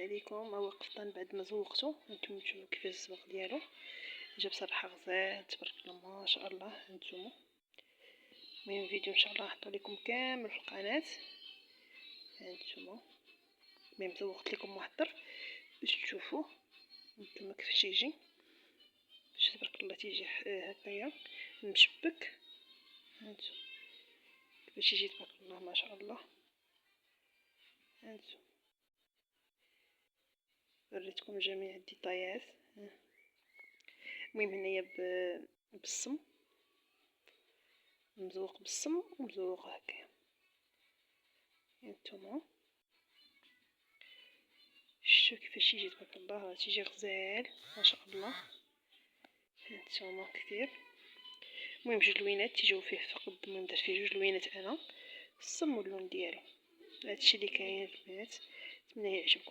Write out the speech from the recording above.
عليكم. ها هو قفطان بعد ما زوقته. هانتوما تشوفوا كيفاش الزواق ديالو جا بصراحه غزال تبارك الله ما شاء الله. هانتوما المهم فيديو ان شاء الله نحطو لكم كامل في القناه. هانتوما المهم زوقت لكم محضر باش تشوفوا هانتوما كيفاش يجي، باش تبارك الله تيجي هكايا مشبك. هانتوما كيفاش يجي تبارك الله ما شاء الله. هانتوما وريتكم جميع الديطايات. المهم هنايا بالسم، مزوق بالسم ومزوق هكايا. هانتوما شوفوا كيفاش يجي تبارك الله، راه تيجي غزال ما شاء الله. هانتوما كثير. المهم جوج لوينات تيجيو فيه فقط. المهم درت فيه جوج لوينات انا، السم واللون ديالو. هادشي اللي كاين البنات، نتمنى يعجبكم.